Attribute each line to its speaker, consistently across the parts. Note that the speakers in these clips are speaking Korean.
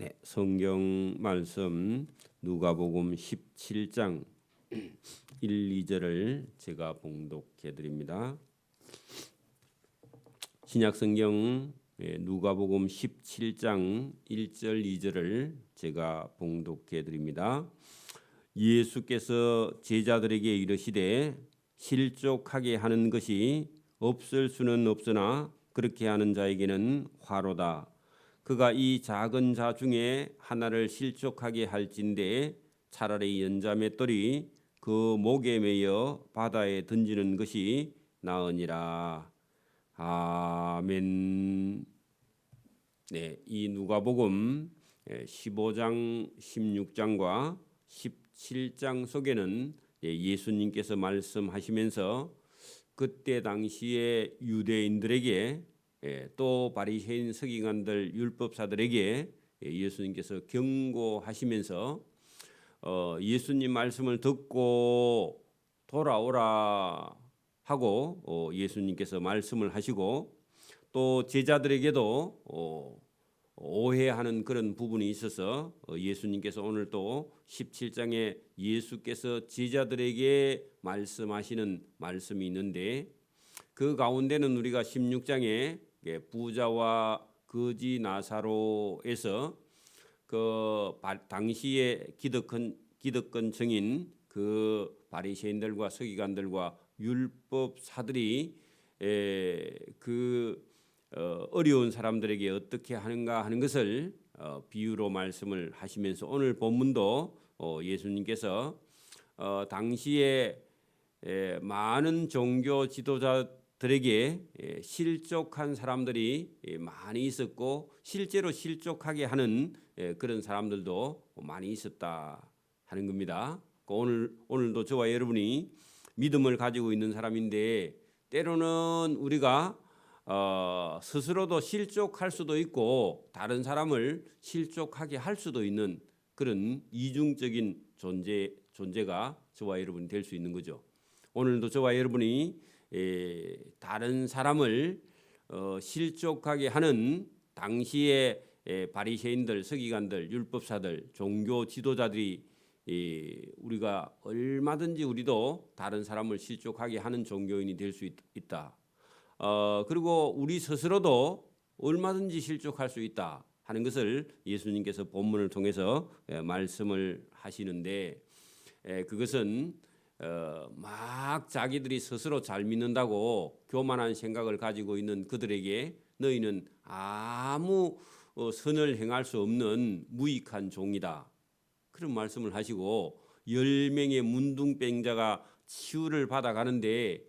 Speaker 1: 네, 성경 말씀 누가복음 17장 1, 2절을 제가 봉독해 드립니다. 신약 성경 누가복음 17장 1절 2절을 제가 봉독해 드립니다. 예수께서 제자들에게 이르시되 실족하게 하는 것이 없을 수는 없으나 그렇게 하는 자에게는 화로다. 그가 이 작은 자 중에 하나를 실족하게 할진대 차라리 연자맷돌이 그 목에 매여 바다에 던지는 것이 나으니라. 아멘. 네, 이 누가복음 15장, 16장과 17장 속에는 예수님께서 말씀하시면서 그때 당시에 유대인들에게 또 바리새인 서기관들 율법사들에게 예수님께서 경고하시면서 예수님 말씀을 듣고 돌아오라 하고 예수님께서 말씀을 하시고 또 제자들에게도 오해하는 그런 부분이 있어서 예수님께서 오늘 또 17장에 예수께서 제자들에게 말씀하시는 말씀이 있는데 그 가운데는 우리가 16장에 부자와 거지 나사로에서 그 당시에 기득권 증인 그 바리새인들과 서기관들과 율법사들이 그 어려운 사람들에게 어떻게 하는가 하는 것을 비유로 말씀을 하시면서 오늘 본문도 예수님께서 당시에 많은 종교 지도자들에게 실족한 사람들이 많이 있었고 실제로 실족하게 하는 그런 사람들도 많이 있었다 하는 겁니다. 오늘도 저와 여러분이 믿음을 가지고 있는 사람인데 때로는 우리가 스스로도 실족할 수도 있고 다른 사람을 실족하게 할 수도 있는 그런 이중적인 존재가 저와 여러분이 될 수 있는 거죠. 오늘도 저와 여러분이 다른 사람을 실족하게 하는 당시의 바리새인들, 서기관들, 율법사들, 종교 지도자들이 우리가 얼마든지 우리도 다른 사람을 실족하게 하는 종교인이 될 수 있다. 그리고 우리 스스로도 얼마든지 실족할 수 있다 하는 것을 예수님께서 본문을 통해서 말씀을 하시는데 그것은 막 자기들이 스스로 잘 믿는다고 교만한 생각을 가지고 있는 그들에게 너희는 아무 선을 행할 수 없는 무익한 종이다. 그런 말씀을 하시고 10명의 문둥병자가 치유를 받아가는데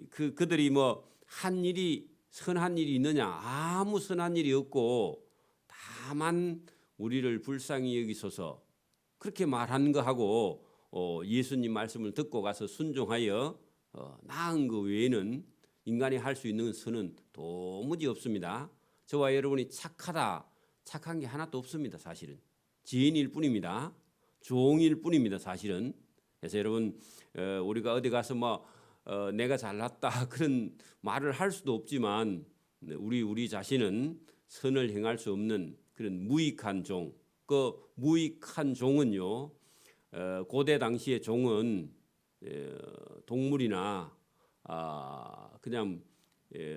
Speaker 1: 그들이 뭐 한 일이 선한 일이 있느냐? 아무 선한 일이 없고 다만 우리를 불쌍히 여기소서 그렇게 말한 거 하고 예수님 말씀을 듣고 가서 순종하여 나은 거 외에는 인간이 할 수 있는 선은 도무지 없습니다. 저와 여러분이 착한 게 하나도 없습니다. 사실은 지인일 뿐입니다. 종일 뿐입니다. 사실은. 그래서 여러분 우리가 어디 가서 뭐 내가 잘났다 그런 말을 할 수도 없지만 우리 자신은 선을 행할 수 없는 그런 무익한 종. 그 무익한 종은요. 고대 당시의 종은 동물이나 그냥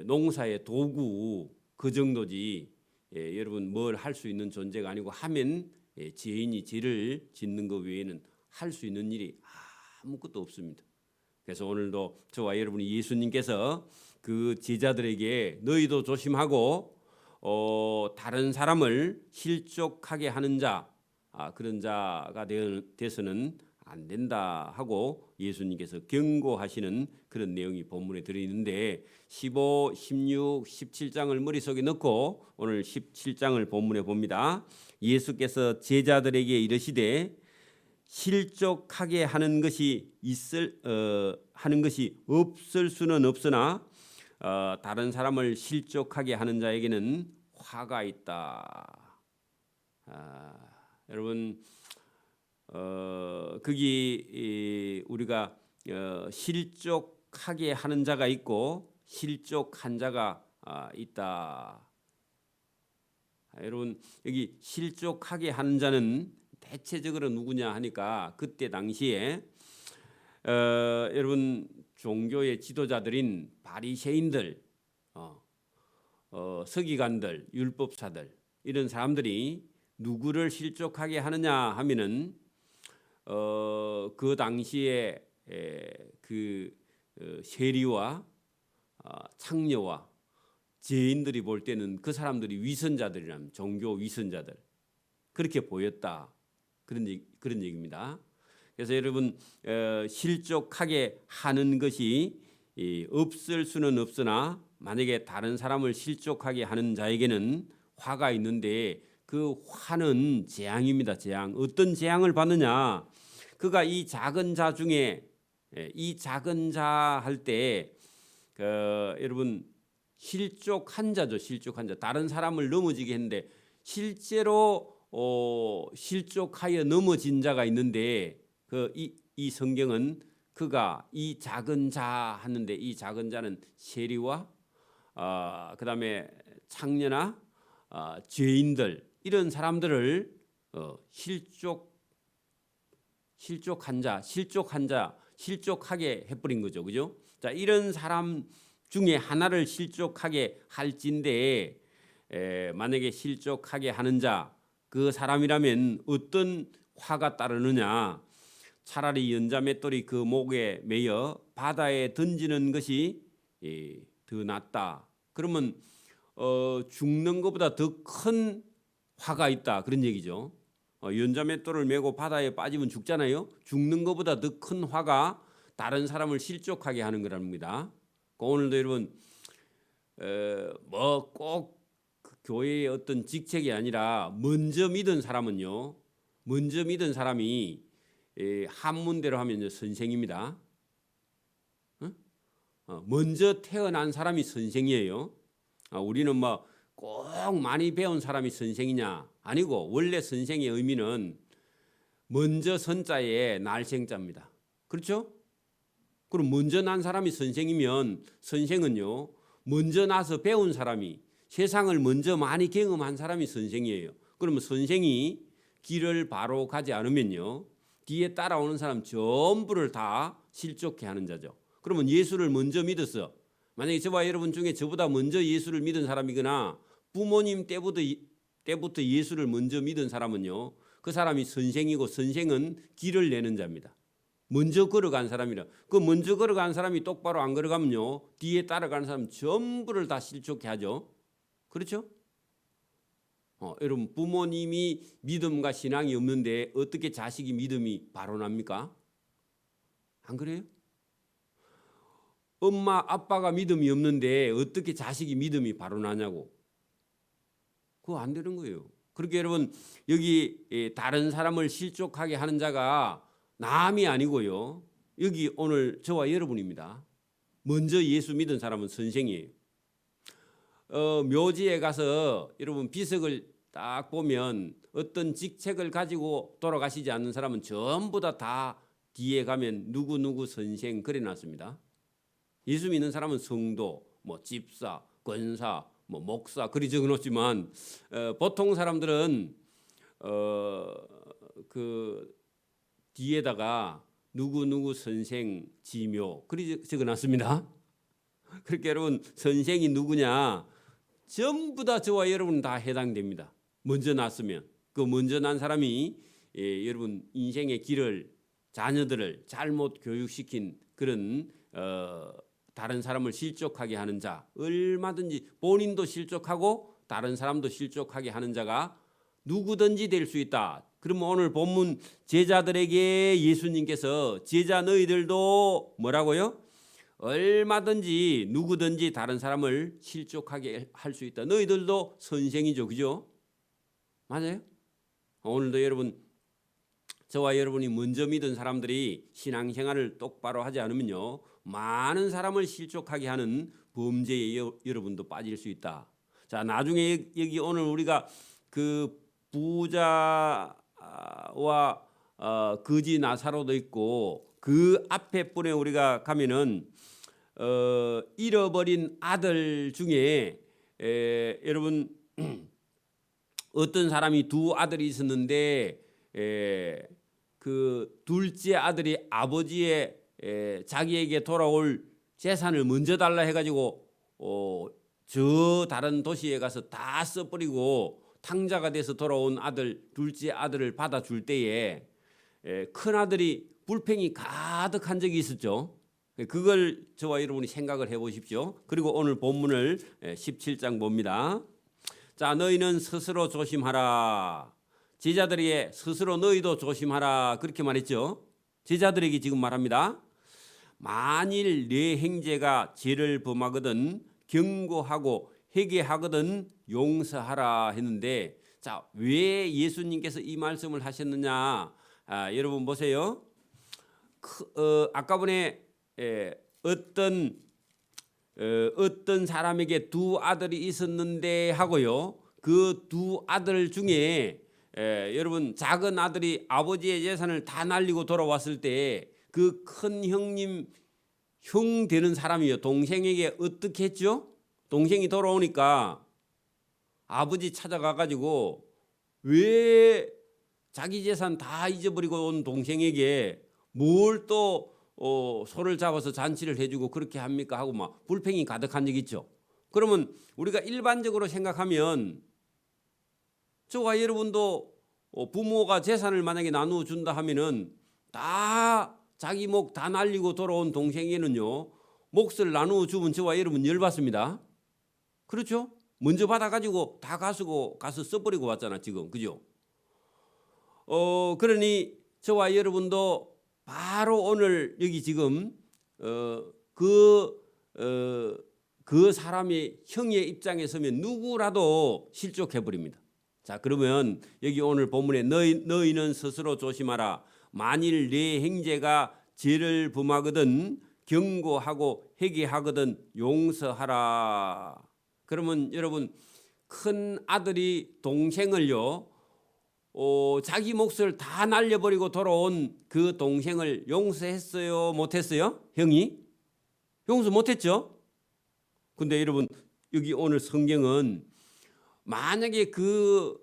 Speaker 1: 농사의 도구 그 정도지 여러분 뭘 할 수 있는 존재가 아니고 하면 죄인이 죄를 짓는 것 외에는 할 수 있는 일이 아무것도 없습니다. 그래서 오늘도 저와 여러분이 예수님께서 그 제자들에게 너희도 조심하고 다른 사람을 실족하게 하는 자 그런 자가 되어서는 안 된다 하고 예수님께서 경고하시는 그런 내용이 본문에 들어있는데 15, 16, 17장을 머릿속에 넣고 오늘 17장을 본문에 봅니다. 예수께서 제자들에게 이르시되 실족하게 하는 것이 하는 것이 없을 수는 없으나 다른 사람을 실족하게 하는 자에게는 화가 있다. 여러분 거기 우리가 실족하게 하는 자가 있고 실족한 자가 있다 여러분 여기 실족하게 하는 자는 대체적으로 누구냐 하니까 그때 당시에 여러분 종교의 지도자들인 바리새인들, 서기관들, 율법사들 이런 사람들이 누구를 실족하게 하느냐 하면은 그 당시에 그 세리와 창녀와 죄인들이 볼 때는 그 사람들이 위선자들이라면 종교 위선자들 그렇게 보였다 그런 얘기입니다. 그래서 여러분 실족하게 하는 것이 없을 수는 없으나 만약에 다른 사람을 실족하게 하는 자에게는 화가 있는데 그 화는 재앙입니다. 재앙. 어떤 재앙을 받느냐? 그가 이 작은 자 중에 이 작은 자 할 때 여러분 실족한 자죠. 실족한 자. 다른 사람을 넘어지게 했는데 실제로 실족하여 넘어진 자가 있는데 이 성경은 그가 이 작은 자 하는데 이 작은 자는 세리와 그다음에 창녀나 죄인들 이런 사람들을 실족하게 해버린 거죠, 그죠? 자, 이런 사람 중에 하나를 실족하게 할진데 만약에 실족하게 하는 자 그 사람이라면 어떤 화가 따르느냐? 차라리 연자맷돌이 그 목에 매여 바다에 던지는 것이 더 낫다. 그러면 죽는 것보다 더 큰 화가 있다 그런 얘기죠. 연자맷돌을 메고 바다에 빠지면 죽잖아요. 죽는 것보다 더 큰 화가 다른 사람을 실족하게 하는 거랍니다. 오늘도 여러분 뭐 꼭 교회의 어떤 직책이 아니라 먼저 믿은 사람은요. 먼저 믿은 사람이 한문대로 하면 선생입니다. 먼저 태어난 사람이 선생이에요. 우리는 뭐 꼭 많이 배운 사람이 선생이냐? 아니고 원래 선생의 의미는 먼저 선자에 날생자입니다. 그렇죠? 그럼 먼저 난 사람이 선생이면 선생은요. 먼저 나서 배운 사람이 세상을 먼저 많이 경험한 사람이 선생이에요. 그러면 선생이 길을 바로 가지 않으면요. 뒤에 따라오는 사람 전부를 다 실족해 하는 자죠. 그러면 예수를 먼저 믿었어. 만약에 저와 여러분 중에 저보다 먼저 예수를 믿은 사람이거나 부모님 때부터 예수를 먼저 믿은 사람은요. 그 사람이 선생이고 선생은 길을 내는 자입니다. 먼저 걸어간 사람이라. 그 먼저 걸어간 사람이 똑바로 안 걸어가면요. 뒤에 따라가는 사람 전부를 다 실족해 하죠. 그렇죠? 여러분 부모님이 믿음과 신앙이 없는데 어떻게 자식이 믿음이 바로 납니까? 안 그래요? 엄마 아빠가 믿음이 없는데 어떻게 자식이 믿음이 바로 나냐고. 그거 안 되는 거예요. 그렇게 여러분 여기 다른 사람을 실족하게 하는 자가 남이 아니고요. 여기 오늘 저와 여러분입니다. 먼저 예수 믿은 사람은 선생이에요. 묘지에 가서 여러분 비석을 딱 보면 어떤 직책을 가지고 돌아가시지 않는 사람은 전부 다 뒤에 가면 누구 선생 그려놨습니다. 예수 믿는 사람은 성도, 뭐 집사, 권사, 뭐 목사 그리 적어놓지만 보통 사람들은 그 뒤에다가 누구 선생 지묘 그리 적어놨습니다. 그렇게 여러분 선생이 누구냐? 전부 다 저와 여러분 다 해당됩니다. 먼저 났으면 그 먼저 난 사람이 여러분 인생의 길을 자녀들을 잘못 교육시킨 그런 다른 사람을 실족하게 하는 자 얼마든지 본인도 실족하고 다른 사람도 실족하게 하는 자가 누구든지 될 수 있다. 그러면 오늘 본문 제자들에게 예수님께서 제자 너희들도 뭐라고요? 얼마든지 누구든지 다른 사람을 실족하게 할 수 있다. 너희들도 선생이죠. 그죠? 맞아요? 오늘도 여러분 저와 여러분이 먼저 믿은 사람들이 신앙생활을 똑바로 하지 않으면요. 많은 사람을 실족하게 하는 범죄에 여러분도 빠질 수 있다. 자, 나중에 여기 오늘 우리가 그 부자와 거지 나사로도 있고 그 앞에 분에 우리가 가면은 잃어버린 아들 중에 여러분 어떤 사람이 두 아들이 있었는데 그 둘째 아들이 아버지의 자기에게 돌아올 재산을 먼저 달라 해가지고 저 다른 도시에 가서 다 써버리고 탕자가 돼서 돌아온 둘째 아들을 받아줄 때에 큰 아들이 불평이 가득한 적이 있었죠. 그걸 저와 여러분이 생각을 해보십시오. 그리고 오늘 본문을 17장 봅니다. 자, 너희는 스스로 조심하라. 제자들에게 스스로 너희도 조심하라 그렇게 말했죠. 제자들에게 지금 말합니다. 만일 네 형제가 죄를 범하거든 경고하고 회개하거든 용서하라 했는데, 자, 왜 예수님께서 이 말씀을 하셨느냐? 여러분 보세요. 아까 전에 어떤 사람에게 두 아들이 있었는데 하고요. 그 두 아들 중에 여러분 작은 아들이 아버지의 재산을 다 날리고 돌아왔을 때 그 큰 형 되는 사람이요. 동생에게 어떻게 했죠? 동생이 돌아오니까 아버지 찾아가 가지고 왜 자기 재산 다 잊어버리고 온 동생에게 뭘 또 소를 잡아서 잔치를 해주고 그렇게 합니까? 하고 막 불평이 가득한 적 있죠. 그러면 우리가 일반적으로 생각하면 저와 여러분도 부모가 재산을 만약에 나누어 준다 하면은 다 자기 목 다 날리고 돌아온 동생에는요 몫을 나누어 주면 저와 여러분 열받습니다. 그렇죠? 먼저 받아가지고 다 가서 써버리고 왔잖아 지금, 그죠? 그러니 저와 여러분도 바로 오늘 여기 지금 그 사람의 형의 입장에 서면 누구라도 실족해 버립니다. 자, 그러면 여기 오늘 본문에 너희는 스스로 조심하라. 만일 네 형제가 죄를 범하거든 경고하고 회개하거든 용서하라. 그러면 여러분 큰 아들이 동생을요 자기 몫을 다 날려버리고 돌아온 그 동생을 용서했어요? 못했어요? 형이? 용서 못했죠? 근데 여러분 여기 오늘 성경은 만약에 그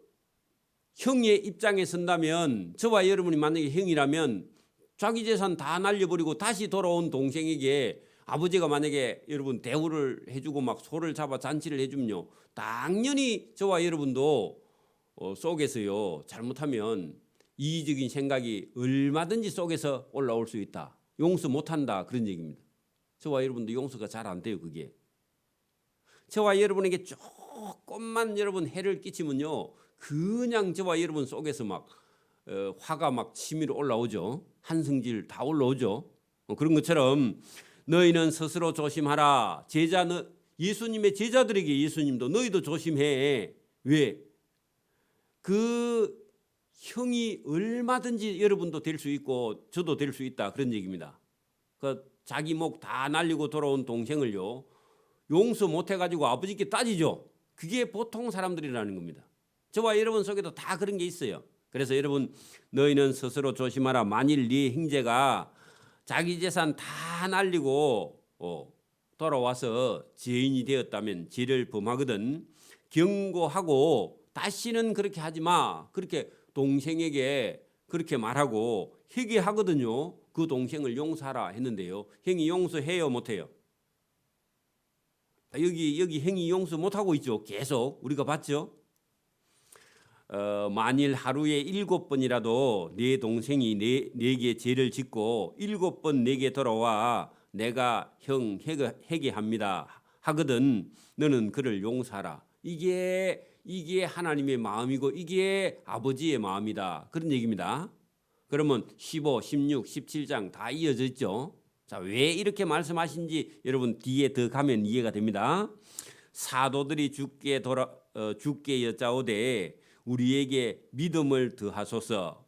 Speaker 1: 형의 입장에 선다면, 저와 여러분이 만약에 형이라면 자기 재산 다 날려버리고 다시 돌아온 동생에게 아버지가 만약에 여러분 대우를 해주고 막 소를 잡아 잔치를 해주면요 당연히 저와 여러분도 속에서요 잘못하면 이의적인 생각이 얼마든지 속에서 올라올 수 있다. 용서 못한다 그런 얘기입니다. 저와 여러분도 용서가 잘 안 돼요. 그게 저와 여러분에게 조금만 여러분 해를 끼치면요 그냥 저와 여러분 속에서 막 화가 막 치밀어 올라오죠. 한승질 다 올라오죠. 그런 것처럼 너희는 스스로 조심하라. 예수님의 제자들에게 예수님도 너희도 조심해. 왜? 그 형이 얼마든지 여러분도 될 수 있고 저도 될 수 있다 그런 얘기입니다. 그 자기 목 다 날리고 돌아온 동생을요 용서 못해가지고 아버지께 따지죠. 그게 보통 사람들이라는 겁니다. 저와 여러분 속에도 다 그런 게 있어요. 그래서 여러분 너희는 스스로 조심하라. 만일 네 형제가 자기 재산 다 날리고 돌아와서 죄인이 되었다면 죄를 범하거든 경고하고 다시는 그렇게 하지 마. 그렇게 동생에게 그렇게 말하고 회개하거든요. 그 동생을 용서하라 했는데요. 형이 용서해요, 못해요? 여기 형이 용서 못하고 있죠. 계속 우리가 봤죠. 만일 하루에 7번이라도 네 동생이 네게 죄를 짓고 7번 네게 돌아와 내가 형 회개합니다 하거든 너는 그를 용서하라. 이게 하나님의 마음이고 이게 아버지의 마음이다 그런 얘기입니다. 그러면 15, 16, 17장 다 이어져 있죠. 자, 왜 이렇게 말씀하신지 여러분 뒤에 더 가면 이해가 됩니다. 사도들이 주께 여짜오되 우리에게 믿음을 더하소서.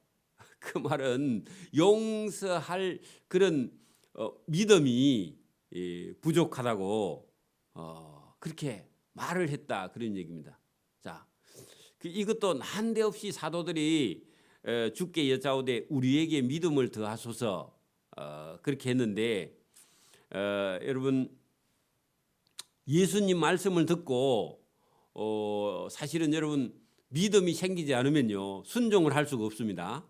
Speaker 1: 그 말은 용서할 그런 믿음이 부족하다고 그렇게 말을 했다 그런 얘기입니다. 자, 이것도 난데없이 사도들이 주께 여짜오되 우리에게 믿음을 더하소서 그렇게 했는데 여러분 예수님 말씀을 듣고 사실은 여러분 믿음이 생기지 않으면요 순종을 할 수가 없습니다.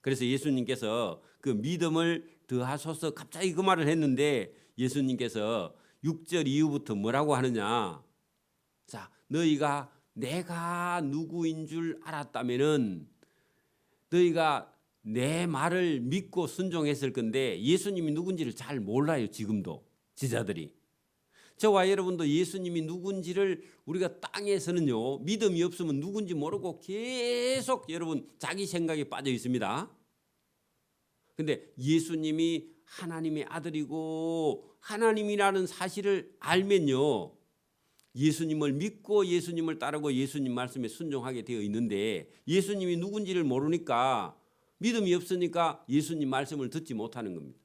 Speaker 1: 그래서 예수님께서 그 믿음을 더하소서 갑자기 그 말을 했는데 예수님께서 6절 이후부터 뭐라고 하느냐. 자, 너희가 내가 누구인 줄 알았다면은 너희가 내 말을 믿고 순종했을 건데 예수님이 누군지를 잘 몰라요. 지금도 제자들이. 저와 여러분도 예수님이 누군지를 우리가 땅에서는요 믿음이 없으면 누군지 모르고 계속 여러분 자기 생각에 빠져 있습니다. 근데 예수님이 하나님의 아들이고 하나님이라는 사실을 알면요 예수님을 믿고 예수님을 따르고 예수님 말씀에 순종하게 되어 있는데 예수님이 누군지를 모르니까 믿음이 없으니까 예수님 말씀을 듣지 못하는 겁니다.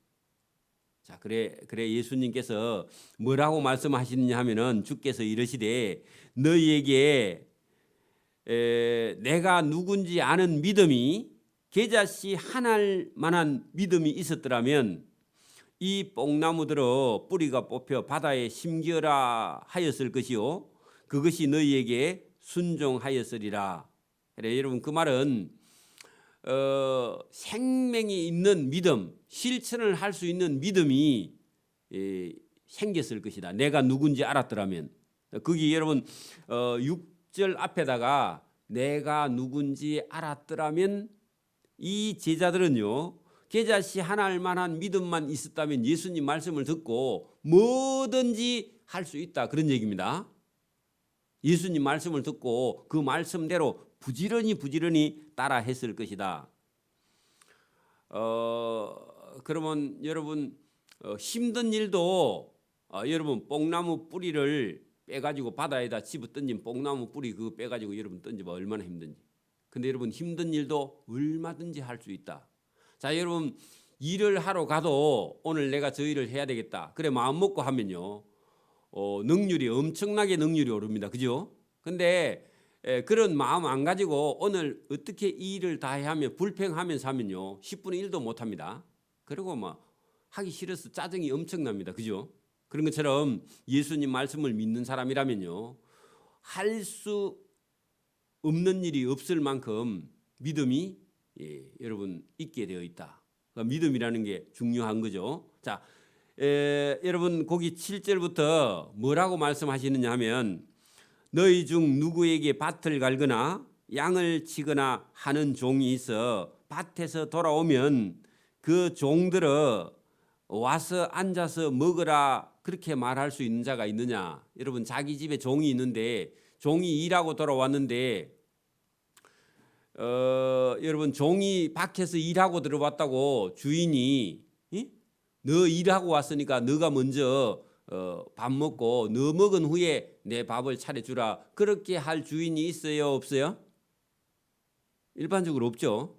Speaker 1: 자, 그래 예수님께서 뭐라고 말씀하시느냐 하면은 주께서 이르시되 너희에게 내가 누군지 아는 믿음이 겨자씨 하나일 만한 믿음이 있었더라면 이 뽕나무들어 뿌리가 뽑혀 바다에 심겨라 하였을 것이요 그것이 너희에게 순종하였으리라. 그래 여러분 그 말은 생명이 있는 믿음, 실천을 할 수 있는 믿음이 생겼을 것이다. 내가 누군지 알았더라면. 거기 여러분 6절 앞에다가 내가 누군지 알았더라면 이 제자들은요 겨자씨 하나일 만한 믿음만 있었다면 예수님 말씀을 듣고 뭐든지 할 수 있다 그런 얘기입니다. 예수님 말씀을 듣고 그 말씀대로 부지런히 따라 했을 것이다. 그러면 여러분 힘든 일도 여러분 뽕나무 뿌리를 빼가지고 바다에다 집어 던진 뽕나무 뿌리 그거 빼가지고 여러분 던져봐 얼마나 힘든지. 근데 여러분 힘든 일도 얼마든지 할 수 있다. 자 여러분 일을 하러 가도 오늘 내가 저 일을 해야 되겠다. 그래 마음 먹고 하면요 능률이 엄청나게 능률이 오릅니다. 그죠? 근데 그런 마음 안 가지고 오늘 어떻게 이 일을 다 해야 하면 불평하면서 하면요 10분의 1도 못합니다. 그리고 막 하기 싫어서 짜증이 엄청납니다. 그죠? 그런 것처럼 예수님 말씀을 믿는 사람이라면요 할 수 없는 일이 없을 만큼 믿음이 여러분 있게 되어 있다. 그러니까 믿음이라는 게 중요한 거죠. 자, 여러분 거기 7절부터 뭐라고 말씀하시느냐 하면 너희 중 누구에게 밭을 갈거나 양을 치거나 하는 종이 있어 밭에서 돌아오면 그 종들어 와서 앉아서 먹으라 그렇게 말할 수 있는 자가 있느냐. 여러분 자기 집에 종이 있는데 종이 일하고 돌아왔는데 여러분 종이 밖에서 일하고 들어왔다고 주인이 너 일하고 왔으니까 너가 먼저 밥 먹고 너 먹은 후에 내 밥을 차려주라 그렇게 할 주인이 있어요 없어요? 일반적으로 없죠.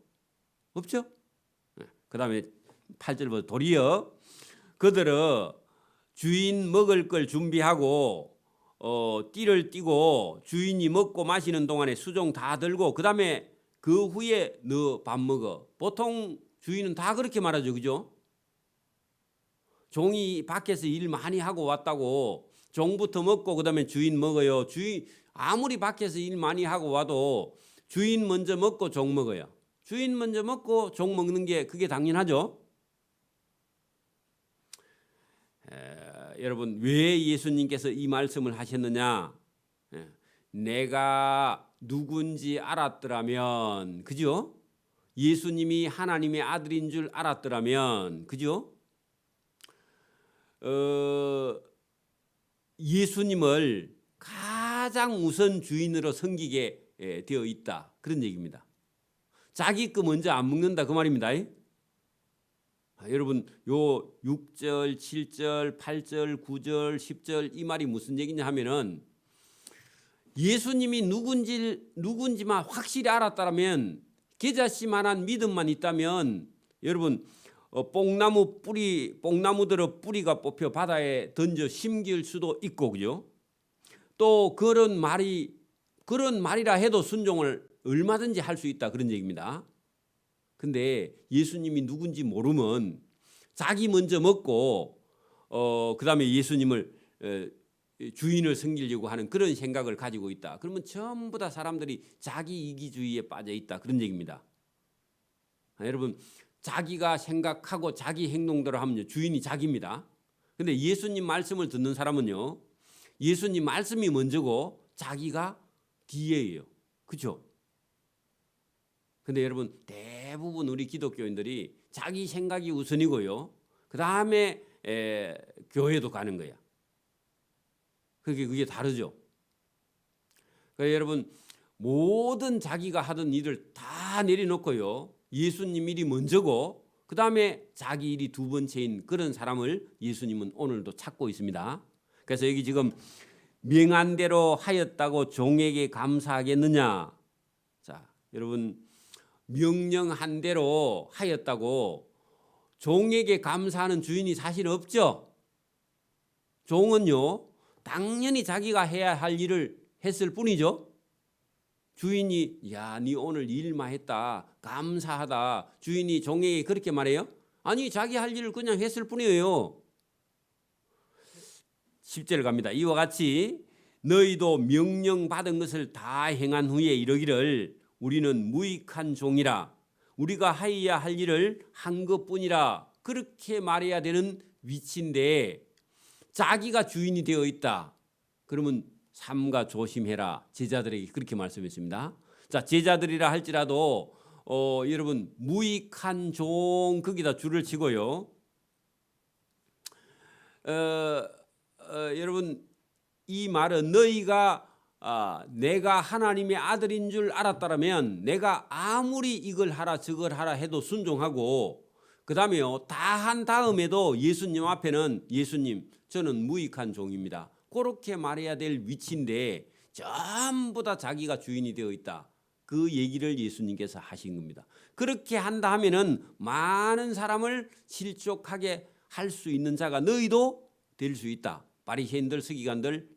Speaker 1: 없죠? 그 다음에 8절부터 도리어 그들은 주인 먹을 걸 준비하고 띠를 띠고 주인이 먹고 마시는 동안에 수종 다 들고 그 다음에 그 후에 너 밥 먹어. 보통 주인은 다 그렇게 말하죠. 그죠? 종이 밖에서 일 많이 하고 왔다고 종부터 먹고 그 다음에 주인 먹어요. 주인 아무리 밖에서 일 많이 하고 와도 주인 먼저 먹고 종 먹어요. 주인 먼저 먹고 종 먹는 게 그게 당연하죠. 여러분 왜 예수님께서 이 말씀을 하셨느냐? 내가 누군지 알았더라면, 그죠? 예수님이 하나님의 아들인 줄 알았더라면, 그죠? 예수님을 가장 우선 주인으로 섬기게 되어 있다. 그런 얘기입니다. 자기 거 먼저 안 먹는다 그 말입니다. 여러분 요 6절, 7절, 8절, 9절, 10절 이 말이 무슨 얘기냐 하면은 예수님이 누군지만 확실히 알았다면 겨자씨만한 믿음만 있다면 여러분 뽕나무들의 뿌리가 뽑혀 바다에 던져 심길 수도 있고 그죠? 또 그런 말이라 해도 순종을 얼마든지 할 수 있다 그런 얘기입니다. 근데 예수님이 누군지 모르면 자기 먼저 먹고 그다음에 예수님을 주인을 섬기려고 하는 그런 생각을 가지고 있다. 그러면 전부 다 사람들이 자기 이기주의에 빠져 있다. 그런 얘기입니다. 여러분, 자기가 생각하고 자기 행동대로 하면 주인이 자기입니다. 근데 예수님 말씀을 듣는 사람은요, 예수님 말씀이 먼저고 자기가 뒤에예요. 그렇죠? 근데 여러분, 대부분 우리 기독교인들이 자기 생각이 우선이고요, 그 다음에 교회도 가는 거야. 그게 다르죠. 그러니까 여러분, 모든 자기가 하던 일을 다 내려놓고요, 예수님 일이 먼저고 그 다음에 자기 일이 두 번째인 그런 사람을 예수님은 오늘도 찾고 있습니다. 그래서 여기 지금 명한 대로 하였다고 종에게 감사하겠느냐. 자, 여러분, 명령한 대로 하였다고 종에게 감사하는 주인이 사실 없죠. 종은요, 당연히 자기가 해야 할 일을 했을 뿐이죠. 주인이 야, 네 오늘 일만 했다, 감사하다, 주인이 종에게 그렇게 말해요? 아니, 자기 할 일을 그냥 했을 뿐이에요. 10절 갑니다. 이와 같이 너희도 명령받은 것을 다 행한 후에 이르기를 우리는 무익한 종이라, 우리가 하여야 할 일을 한 것뿐이라, 그렇게 말해야 되는 위치인데 자기가 주인이 되어 있다. 그러면 삼가 조심해라. 제자들에게 그렇게 말씀했습니다. 자, 제자들이라 할지라도 여러분, 무익한 종 거기다 줄을 치고요. 여러분, 이 말은 너희가 내가 하나님의 아들인 줄 알았다면 내가 아무리 이걸 하라 저걸 하라 해도 순종하고, 그 다음에요, 다 한 다음에도 예수님 앞에는 예수님, 저는 무익한 종입니다, 그렇게 말해야 될 위치인데 전부 다 자기가 주인이 되어 있다. 그 얘기를 예수님께서 하신 겁니다. 그렇게 한다 하면은 많은 사람을 실족하게 할 수 있는 자가 너희도 될 수 있다. 바리새인들, 서기관들,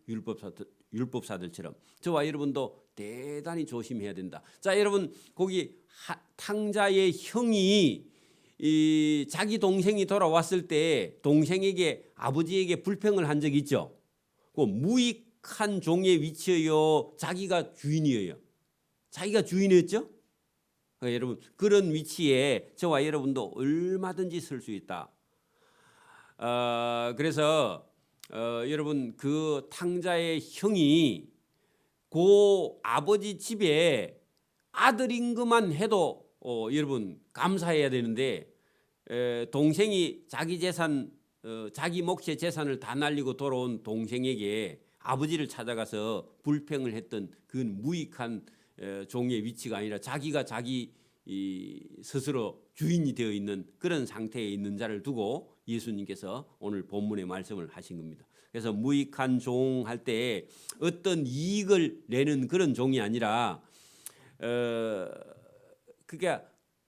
Speaker 1: 율법사들처럼 저와 여러분도 대단히 조심해야 된다. 자, 여러분, 거기 탕자의 형이 자기 동생이 돌아왔을 때 동생에게, 아버지에게 불평을 한 적이 있죠. 그 무익한 종의 위치예요, 자기가 주인이에요? 자기가 주인이었죠. 그러니까 여러분, 그런 위치에 저와 여러분도 얼마든지 설 수 있다. 그래서 여러분, 그 탕자의 형이 그 아버지 집에 아들인 것만 해도 여러분 감사해야 되는데, 동생이 자기 재산, 자기 몫의 재산을 다 날리고 돌아온 동생에게 아버지를 찾아가서 불평을 했던 그 무익한 종의 위치가 아니라 자기가 자기 스스로 주인이 되어 있는 그런 상태에 있는 자를 두고 예수님께서 오늘 본문의 말씀을 하신 겁니다. 그래서 무익한 종 할 때 어떤 이익을 내는 그런 종이 아니라 그게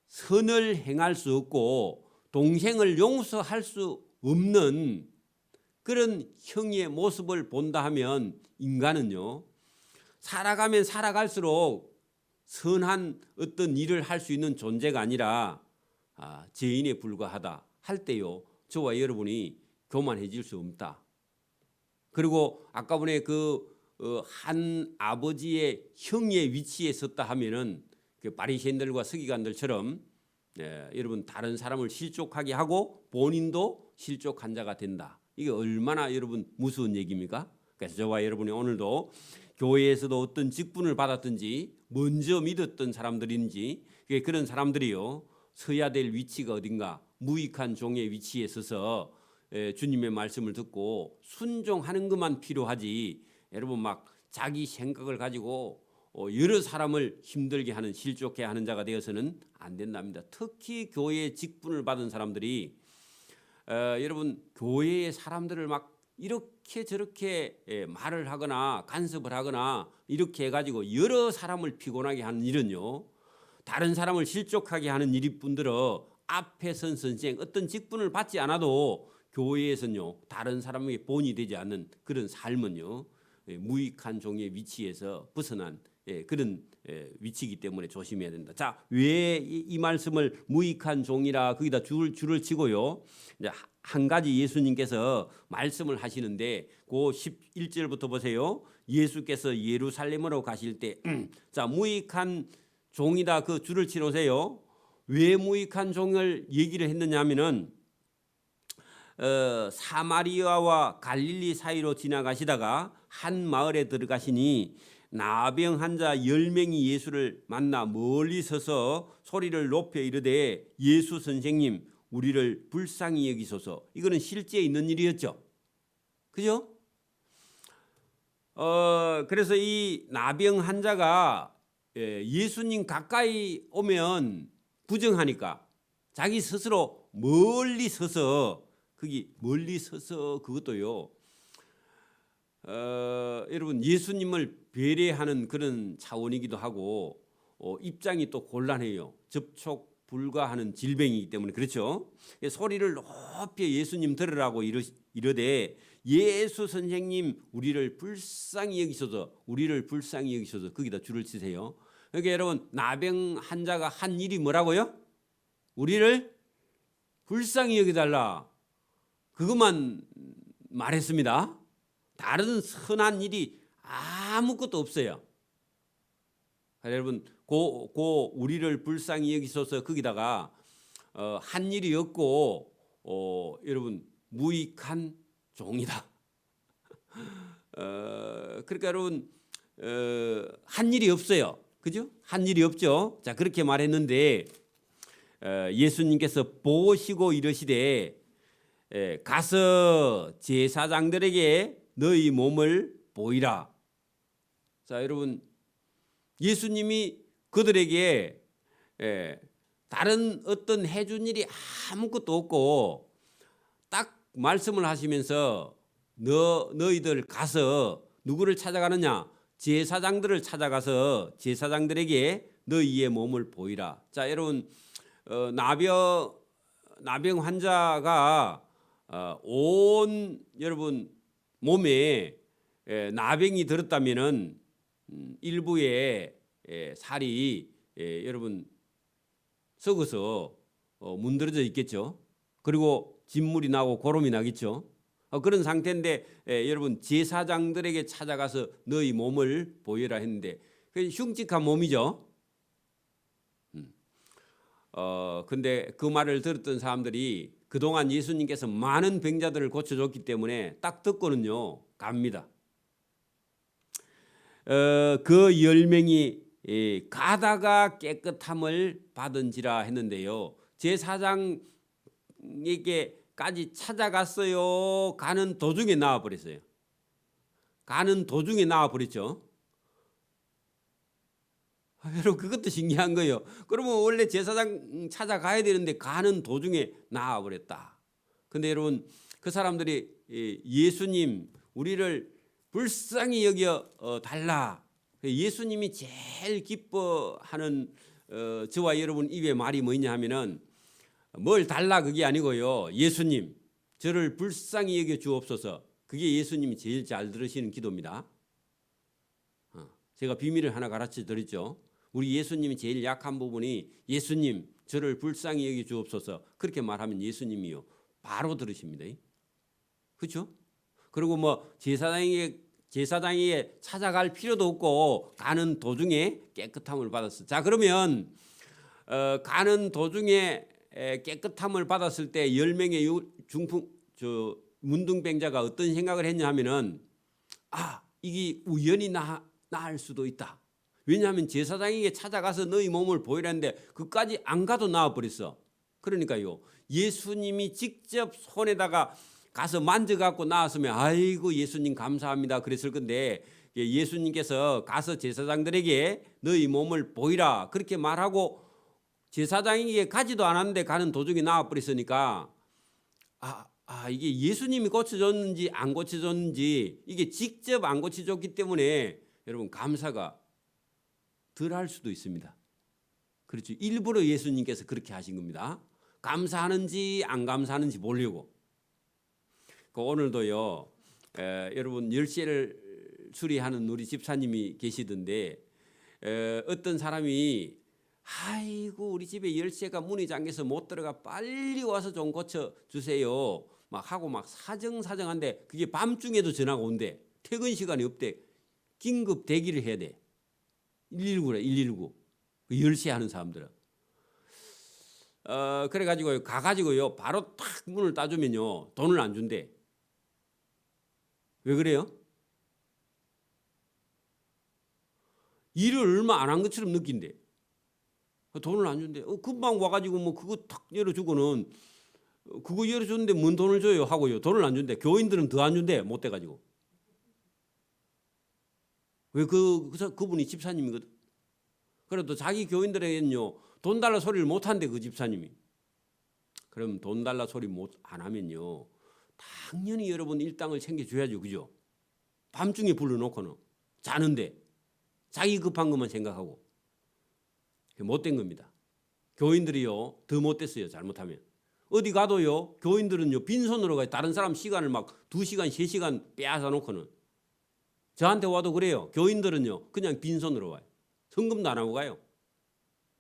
Speaker 1: 선을 행할 수 없고 동생을 용서할 수 없는 그런 형의 모습을 본다 하면, 인간은요, 살아가면 살아갈수록 선한 어떤 일을 할 수 있는 존재가 아니라 죄인에 불과하다 할 때요, 저와 여러분이 교만해질 수 없다. 그리고 아까 전에 한 아버지의 형의 위치에 섰다 하면은 그 바리새인들과 서기관들처럼 여러분, 다른 사람을 실족하게 하고 본인도 실족한 자가 된다. 이게 얼마나 여러분 무서운 얘기입니까? 그래서 저와 여러분이 오늘도 교회에서도 어떤 직분을 받았든지 먼저 믿었던 사람들인지, 그런 사람들이요, 서야 될 위치가 어딘가, 무익한 종의 위치에 서서 주님의 말씀을 듣고 순종하는 것만 필요하지, 여러분 막 자기 생각을 가지고 여러 사람을 힘들게 하는, 실족해 하는 자가 되어서는 안 된답니다. 특히 교회의 직분을 받은 사람들이 여러분, 교회의 사람들을 막 이렇게 저렇게 말을 하거나 간섭을 하거나 이렇게 해가지고 여러 사람을 피곤하게 하는 일은요, 다른 사람을 실족하게 하는 일일 뿐더러 앞에 선 선생, 어떤 직분을 받지 않아도 교회에서는요, 다른 사람에게 본이 되지 않는 그런 삶은요, 무익한 종의 위치에서 벗어난 그런 위치이기 때문에 조심해야 된다. 자, 왜 이 말씀을 무익한 종이라 거기다 줄을 치고요. 이제 한 가지 예수님께서 말씀을 하시는데 그 11절부터 보세요. 예수께서 예루살렘으로 가실 때 자, 무익한 종이다 그 줄을 치놓으세요. 왜 무익한 종을 얘기를 했느냐 하면은 사마리아와 갈릴리 사이로 지나가시다가 한 마을에 들어가시니 나병 환자 10명이 예수를 만나 멀리 서서 소리를 높여 이르되 예수 선생님 우리를 불쌍히 여기소서. 이거는 실제 있는 일이었죠. 그죠? 그래서 이 나병 환자가 예수님 가까이 오면 부정하니까 자기 스스로 멀리 서서 거기 멀리 서서 그것도요. 여러분 예수님을 배려하는 그런 차원이기도 하고 입장이 또 곤란해요. 접촉 불가하는 질병이기 때문에 그렇죠. 소리를 높여 예수님 들으라고 이러되 예수 선생님 우리를 불쌍히 여기셔서 우리를 불쌍히 여기셔서 거기다 줄을 치세요. 그러니까 여러분 나병 환자가 한 일이 뭐라고요? 우리를 불쌍히 여기달라. 그것만 말했습니다. 다른 선한 일이 아무것도 없어요. 여러분, 고 우리를 불쌍히 여기셔서 거기다가 한 일이 없고 여러분 무익한 종이다. 그러니까 여러분 한 일이 없어요. 그죠? 한 일이 없죠. 자 그렇게 말했는데 예수님께서 보시고 이르시되 가서 제사장들에게 너희 몸을 보이라. 자 여러분 예수님이 그들에게 다른 어떤 해준 일이 아무것도 없고 딱 말씀을 하시면서 너희들 가서 누구를 찾아가느냐? 제사장들을 찾아가서 제사장들에게 너희의 몸을 보이라. 자 여러분 나병 환자가 온 여러분 몸에 나병이 들었다면은 일부의 살이 여러분 썩어서 문드러져 있겠죠. 그리고 진물이 나고 고름이 나겠죠. 그런 상태인데 여러분 제사장들에게 찾아가서 너희 몸을 보여라 했는데 흉측한 몸이죠. 근데 그 말을 들었던 사람들이 그동안 예수님께서 많은 병자들을 고쳐줬기 때문에 딱 듣고는요 갑니다. 그 10명이 가다가 깨끗함을 받은지라 했는데요. 제사장에게까지 찾아갔어요. 가는 도중에 나와버렸어요. 가는 도중에 나와버렸죠. 여러분 그것도 신기한 거예요. 그러면 원래 제사장 찾아가야 되는데 가는 도중에 나와버렸다. 근데 여러분 그 사람들이 예수님 우리를 불쌍히 여겨 달라. 예수님이 제일 기뻐하는 저와 여러분 입에 말이 뭐냐 하면은 뭘 달라 그게 아니고요. 예수님 저를 불쌍히 여겨 주옵소서. 그게 예수님이 제일 잘 들으시는 기도입니다. 제가 비밀을 하나 가르쳐 드렸죠. 우리 예수님이 제일 약한 부분이 예수님 저를 불쌍히 여겨 주옵소서. 그렇게 말하면 예수님이요 바로 들으십니다. 그렇죠? 그리고 뭐 제사장에게 찾아갈 필요도 없고 가는 도중에 깨끗함을 받았어. 자 그러면 가는 도중에 깨끗함을 받았을 때 10명의 문둥병자가 어떤 생각을 했냐 하면은 이게 우연히 나을 수도 있다. 왜냐하면 제사장에게 찾아가서 너희 몸을 보이라는데 그까지 안 가도 나와버렸어. 그러니까요 예수님이 직접 손에다가 가서 만져갖고 나왔으면 아이고 예수님 감사합니다 그랬을 건데 예수님께서 가서 제사장들에게 너희 몸을 보이라 그렇게 말하고 제사장에게 가지도 않았는데 가는 도중에 나와버렸으니까 이게 예수님이 고쳐줬는지 안 고쳐줬는지 이게 직접 안 고쳐줬기 때문에 여러분 감사가 덜할 수도 있습니다. 그렇죠. 일부러 예수님께서 그렇게 하신 겁니다. 감사하는지 안 감사하는지 보려고. 오늘도요 여러분 열쇠를 수리하는 우리 집사님이 계시던데 어떤 사람이 아이고 우리 집에 열쇠가 문이 잠겨서 못 들어가 빨리 와서 좀 고쳐 주세요. 막 하고 막 사정사정한데 그게 밤중에도 전화가 온대. 퇴근 시간이 없대. 긴급 대기를 해야 돼. 119래 119. 그 열쇠 하는 사람들은. 그래가지고 가가지고요 바로 탁 문을 따주면요 돈을 안 준대. 왜 그래요? 일을 얼마 안 한 것처럼 느낀대. 돈을 안 준대. 금방 와가지고 뭐 그거 탁 열어주고는 그거 열어줬는데 뭔 돈을 줘요 하고요. 돈을 안 준대. 교인들은 더 안 준대. 못 돼가지고. 왜 그분이 집사님이거든. 그래도 자기 교인들에게는요 돈 달라 소리를 못 한대 그 집사님이. 그럼 돈 달라 소리 못 안 하면요 당연히 여러분 일당을 챙겨줘야죠. 그죠? 밤중에 불러놓고는 자는데 자기 급한 것만 생각하고. 못된 겁니다. 교인들이요 더 못됐어요. 잘못하면. 어디 가도요 교인들은요 빈손으로 가요. 다른 사람 시간을 막 2시간 3시간 빼앗아 놓고는. 저한테 와도 그래요. 교인들은요 그냥 빈손으로 와요. 헌금도 안 하고 가요.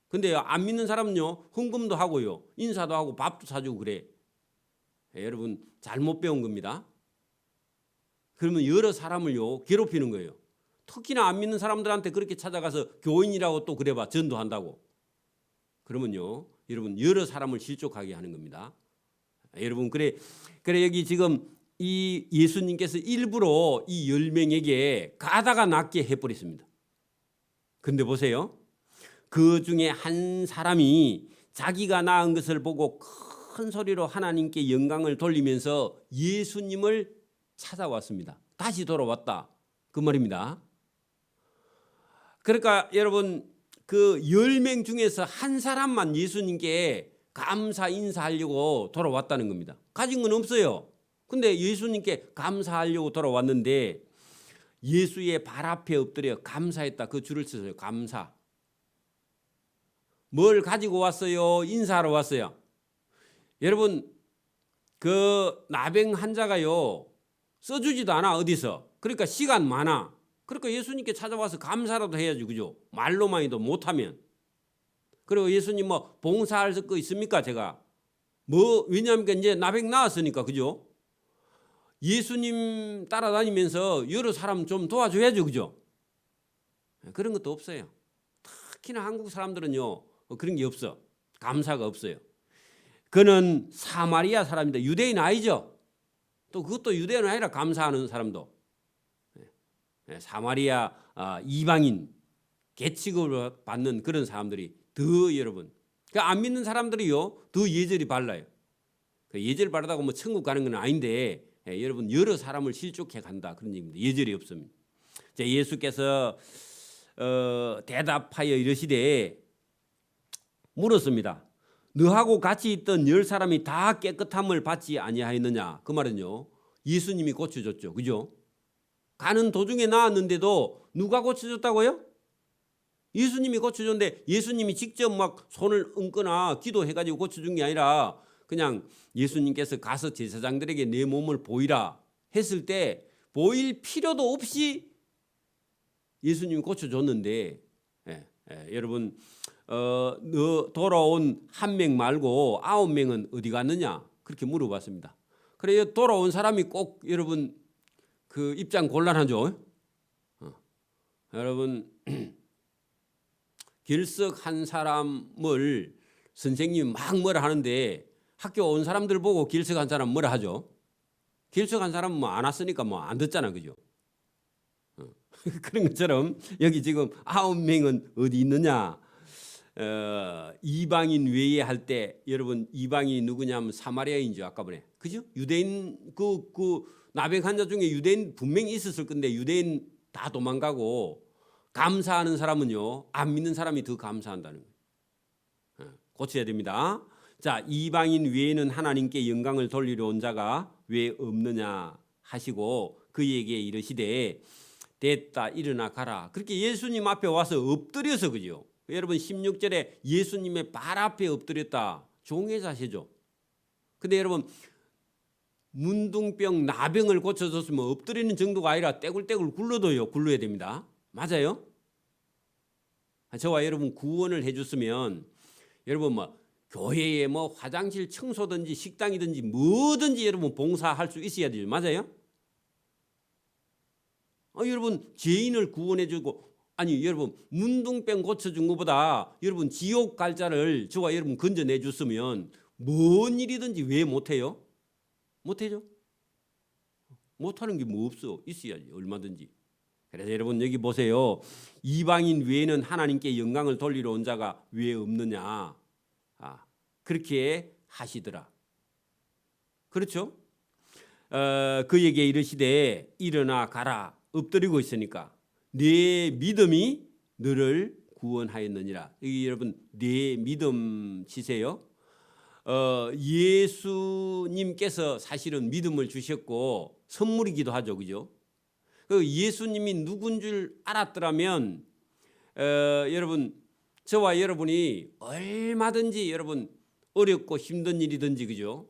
Speaker 1: 근데 안 믿는 사람은요 헌금도 하고요 인사도 하고 밥도 사주고 그래. 여러분 잘못 배운 겁니다. 그러면 여러 사람을요 괴롭히는 거예요. 특히나 안 믿는 사람들한테 그렇게 찾아가서 교인이라고 또 그래봐 전도한다고. 그러면요 여러분 여러 사람을 실족하게 하는 겁니다. 여러분 그래 여기 지금 이 예수님께서 일부러 이 10명에게 가다가 낫게 해버렸습니다. 근데 보세요. 그 중에 한 사람이 자기가 낳은 것을 보고 큰 소리로 하나님께 영광을 돌리면서 예수님을 찾아왔습니다. 다시 돌아왔다. 그 말입니다. 그러니까 여러분 그 10명 중에서 한 사람만 예수님께 감사 인사하려고 돌아왔다는 겁니다. 가진 건 없어요. 근데 예수님께 감사하려고 돌아왔는데 예수의 발 앞에 엎드려 감사했다. 그 줄을 써서요. 감사. 뭘 가지고 왔어요? 인사하러 왔어요. 여러분 그 나병 환자가요 써주지도 않아 어디서. 그러니까 시간 많아. 그러니까 예수님께 찾아와서 감사라도 해야지. 그죠? 말로만해도 못하면. 그리고 예수님 뭐 봉사할 거 있습니까? 제가 뭐 왜냐하면 이제 나병 나았으니까. 그죠? 예수님 따라다니면서 여러 사람 좀 도와줘야죠. 그죠? 그런 것도 없어요. 특히나 한국 사람들은요 그런 게 없어. 감사가 없어요. 그는 사마리아 사람입니다. 유대인 아니죠. 또 그것도 유대인 아니라 감사하는 사람도. 사마리아 이방인 계치급을 받는 그런 사람들이 더 여러분. 그러니까 안 믿는 사람들이요 더 예절이 발라요. 예절 바르다고 뭐 천국 가는 건 아닌데 여러분 여러 사람을 실족해 간다 그런 얘기입니다. 예절이 없습니다. 예수께서 대답하여 이르시되 물었습니다. 너하고 같이 있던 10사람이 다 깨끗함을 받지 아니하였느냐. 그 말은요 예수님이 고쳐줬죠. 그죠? 가는 도중에 나왔는데도 누가 고쳐줬다고요? 예수님이 고쳐줬는데 예수님이 직접 막 손을 얹거나 기도해가지고 고쳐준 게 아니라 그냥 예수님께서 가서 제사장들에게 내 몸을 보이라 했을 때 보일 필요도 없이 예수님이 고쳐줬는데 여러분 너 돌아온 1명 말고 9명은 어디 갔느냐 그렇게 물어봤습니다. 그래요 돌아온 사람이 꼭 여러분 그 입장 곤란하죠. 여러분 결석한 사람을 선생님이 막 뭐라 하는데 학교 온 사람들 보고 결석한 사람 뭐라 하죠? 결석한 사람은 뭐 안 왔으니까 뭐 안 듣잖아. 그죠? 그런 것처럼 여기 지금 9명은 어디 있느냐. 이방인 외에 할 때 여러분 이방인이 누구냐면 사마리아인죠. 아까 보네. 그죠? 유대인 그 나병 환자 중에 유대인 분명히 있었을 건데 유대인 다 도망가고 감사하는 사람은요 안 믿는 사람이 더 감사한다는 거예요. 고쳐야 됩니다. 자 이방인 외에는 하나님께 영광을 돌리러 온 자가 왜 없느냐 하시고 그에게 이르시되 됐다 일어나 가라. 그렇게 예수님 앞에 와서 엎드려서 그죠. 여러분 16절에 예수님의 발 앞에 엎드렸다. 종의 자세죠. 근데 여러분 문둥병 나병을 고쳐줬으면 엎드리는 정도가 아니라 떼굴떼굴 굴러도요. 굴러야 됩니다. 맞아요? 저와 여러분 구원을 해줬으면 여러분 뭐 교회에 뭐 화장실 청소든지 식당이든지 뭐든지 여러분 봉사할 수 있어야 돼요. 맞아요? 여러분 죄인을 구원해주고 아니 여러분 문둥병 고쳐준 것보다 여러분 지옥 갈 자를 저와 여러분 건져내줬으면 뭔 일이든지 왜 못해요? 못해죠? 못하는 게 뭐 없어. 있어야지 얼마든지. 그래서 여러분 여기 보세요. 이방인 외에는 하나님께 영광을 돌리러 온 자가 왜 없느냐. 그렇게 하시더라. 그렇죠? 그에게 이르시되 일어나 가라. 엎드리고 있으니까 네 믿음이 너를 구원하였느니라. 여기 여러분 네 믿음 치세요. 예수님께서 사실은 믿음을 주셨고 선물이기도 하죠, 그죠? 그 예수님이 누군 줄 알았더라면 여러분 저와 여러분이 얼마든지 여러분 어렵고 힘든 일이든지 그죠?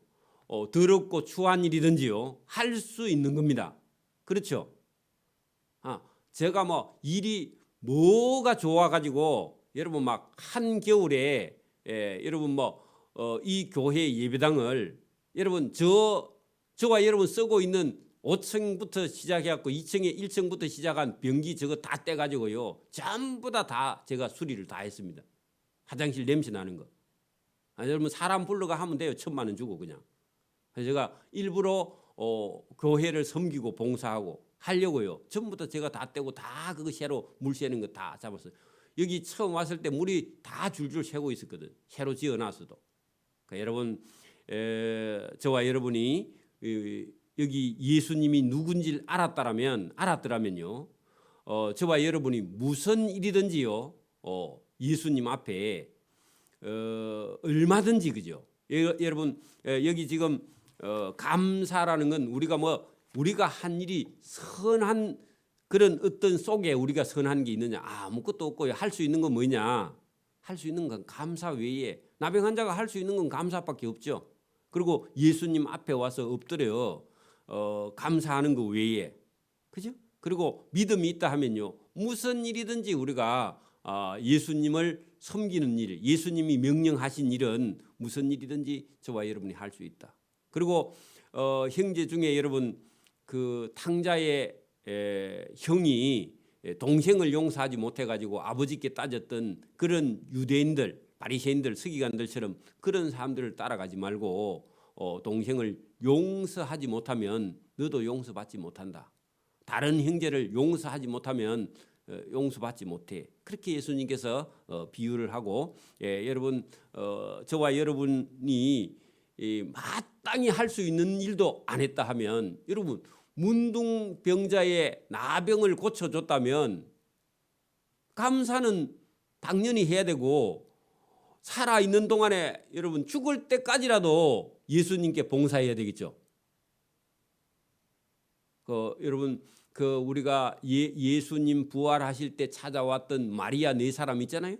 Speaker 1: 더럽고 추한 일이든지요 할 수 있는 겁니다. 그렇죠? 제가 뭐 일이 뭐가 좋아가지고 여러분 막 한겨울에 여러분 뭐 이 교회 예배당을 여러분 저와 여러분 쓰고 있는 5층부터 시작해갖고 2층에 1층부터 시작한 변기 저거 다 떼가지고요 전부 다 제가 수리를 다 했습니다. 화장실 냄새 나는 거. 여러분 사람 불러가 하면 돼요. 1,000만 원 주고 그냥. 그래서 제가 일부러 교회를 섬기고 봉사하고 하려고요. 전부 다 제가 다 떼고 다 그거 새로 물 새는 거 다 잡았어요. 여기 처음 왔을 때 물이 다 줄줄 새고 있었거든. 새로 지어놨어도. 그러니까 여러분 저와 여러분이 여기 예수님이 누군지 알았더라면요. 저와 여러분이 무슨 일이든지요. 예수님 앞에 얼마든지 그죠. 여러분 여기 지금 감사라는 건 우리가 한 일이 선한 그런 어떤 속에 우리가 선한 게 있느냐 아무것도 없고요. 할 수 있는 건 뭐냐? 할 수 있는 건 감사 외에 나병 환자가 할 수 있는 건 감사밖에 없죠. 그리고 예수님 앞에 와서 엎드려 감사하는 거 외에 그죠? 그리고 믿음이 있다 하면요 무슨 일이든지 우리가 예수님을 섬기는 일, 예수님이 명령하신 일은 무슨 일이든지 저와 여러분이 할 수 있다. 그리고 형제 중에 여러분 그 탕자의 형이 동생을 용서하지 못해가지고 아버지께 따졌던 그런 유대인들, 바리새인들, 서기관들처럼 그런 사람들을 따라가지 말고 동생을 용서하지 못하면 너도 용서받지 못한다. 다른 형제를 용서하지 못하면 용서받지 못해. 그렇게 예수님께서 비유를 하고 여러분 저와 여러분이 마땅히 할 수 있는 일도 안 했다 하면 여러분 문둥병자의 나병을 고쳐줬다면 감사는 당연히 해야 되고 살아있는 동안에 여러분 죽을 때까지라도 예수님께 봉사해야 되겠죠. 여러분 우리가 예수님 부활하실 때 찾아왔던 마리아 네 사람 있잖아요.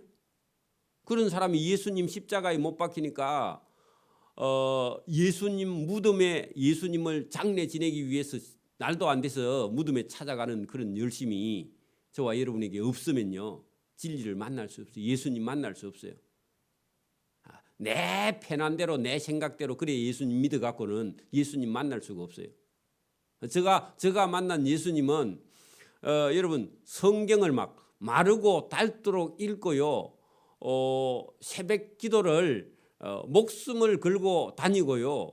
Speaker 1: 그런 사람이 예수님 십자가에 못 박히니까 예수님 무덤에 예수님을 장례 지내기 위해서 날도 안 돼서 무덤에 찾아가는 그런 열심이 저와 여러분에게 없으면요 진리를 만날 수 없어요. 예수님 만날 수 없어요. 내 편한 대로 내 생각대로 그래 예수님 믿어갖고는 예수님 만날 수가 없어요. 제가 만난 예수님은 여러분 성경을 막 마르고 닳도록 읽고요. 새벽 기도를 목숨을 걸고 다니고요.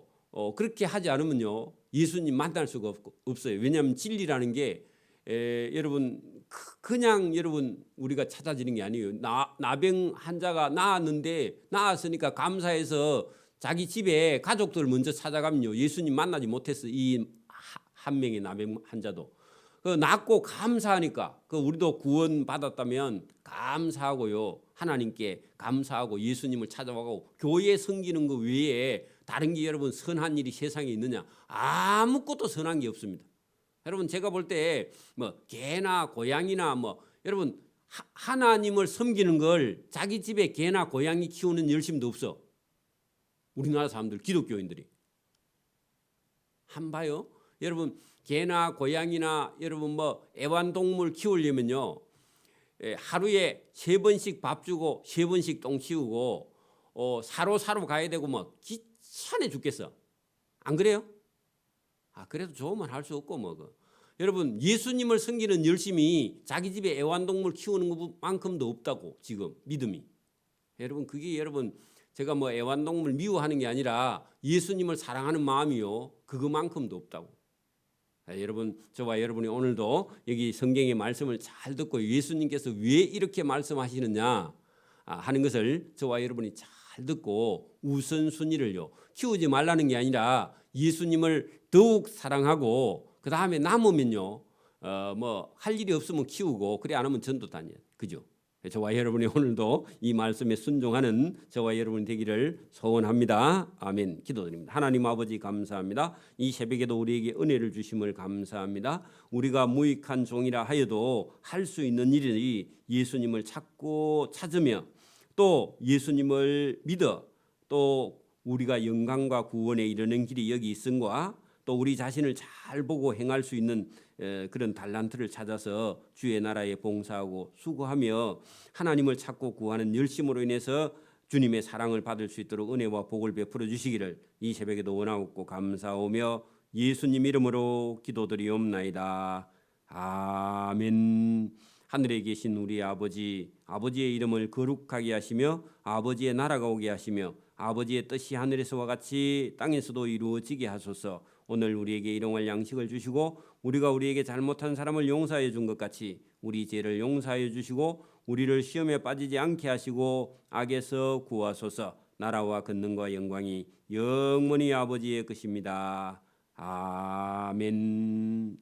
Speaker 1: 그렇게 하지 않으면요 예수님 만날 수가 없어요. 왜냐하면 진리라는 게 여러분 그냥 여러분 우리가 찾아지는 게 아니에요. 나병 환자가 나았으니까 감사해서 자기 집에 가족들 먼저 찾아가면요 예수님 만나지 못했어. 이 한 명의 나병 환자도 낫고 감사하니까 우리도 구원 받았다면 감사하고요 하나님께 감사하고 예수님을 찾아가고 교회 섬기는 것 외에 다른 게 여러분 선한 일이 세상에 있느냐? 아무것도 선한 게 없습니다. 여러분 제가 볼 때 뭐 개나 고양이나 뭐 여러분 하나님을 섬기는 걸 자기 집에 개나 고양이 키우는 열심도 없어. 우리나라 사람들 기독교인들이 한 봐요. 여러분 개나 고양이나 여러분 뭐 애완동물 키우려면요 하루에 3번씩 밥 주고 3번씩 똥 치우고 사로 가야 되고 뭐 귀찮아 죽겠어. 안 그래요? 그래도 좋으면 할 수 없고 뭐. 여러분 예수님을 섬기는 열심이 자기 집에 애완동물 키우는 것만큼도 없다고 지금 믿음이. 여러분 그게 여러분 제가 뭐 애완동물 미워하는 게 아니라 예수님을 사랑하는 마음이요 그거만큼도 없다고. 여러분 저와 여러분이 오늘도 여기 성경의 말씀을 잘 듣고 예수님께서 왜 이렇게 말씀하시느냐 하는 것을 저와 여러분이 잘 듣고 우선순위를요 키우지 말라는 게 아니라 예수님을 더욱 사랑하고 그 다음에 남으면요 뭐 할 일이 없으면 키우고 그래 안 하면 전도 다녀. 그죠? 저와 여러분이 오늘도 이 말씀에 순종하는 저와 여러분이 되기를 소원합니다. 아멘. 기도드립니다. 하나님 아버지 감사합니다. 이 새벽에도 우리에게 은혜를 주심을 감사합니다. 우리가 무익한 종이라 하여도 할 수 있는 일이 예수님을 찾으며 또 예수님을 믿어 또 우리가 영광과 구원에 이르는 길이 여기 있음과 또 우리 자신을 잘 보고 행할 수 있는 그런 달란트를 찾아서 주의 나라에 봉사하고 수고하며 하나님을 찾고 구하는 열심으로 인해서 주님의 사랑을 받을 수 있도록 은혜와 복을 베풀어 주시기를 이 새벽에도 원하옵고 감사하며 예수님 이름으로 기도드리옵나이다. 아멘. 하늘에 계신 우리 아버지의 이름을 거룩하게 하시며 아버지의 나라가 오게 하시며 아버지의 뜻이 하늘에서와 같이 땅에서도 이루어지게 하소서. 오늘 우리에게 일용할 양식을 주시고 우리가 우리에게 잘못한 사람을 용서해 준 것 같이 우리 죄를 용서해 주시고 우리를 시험에 빠지지 않게 하시고 악에서 구하소서. 나라와 권능과 영광이 영원히 아버지의 것입니다. 아멘.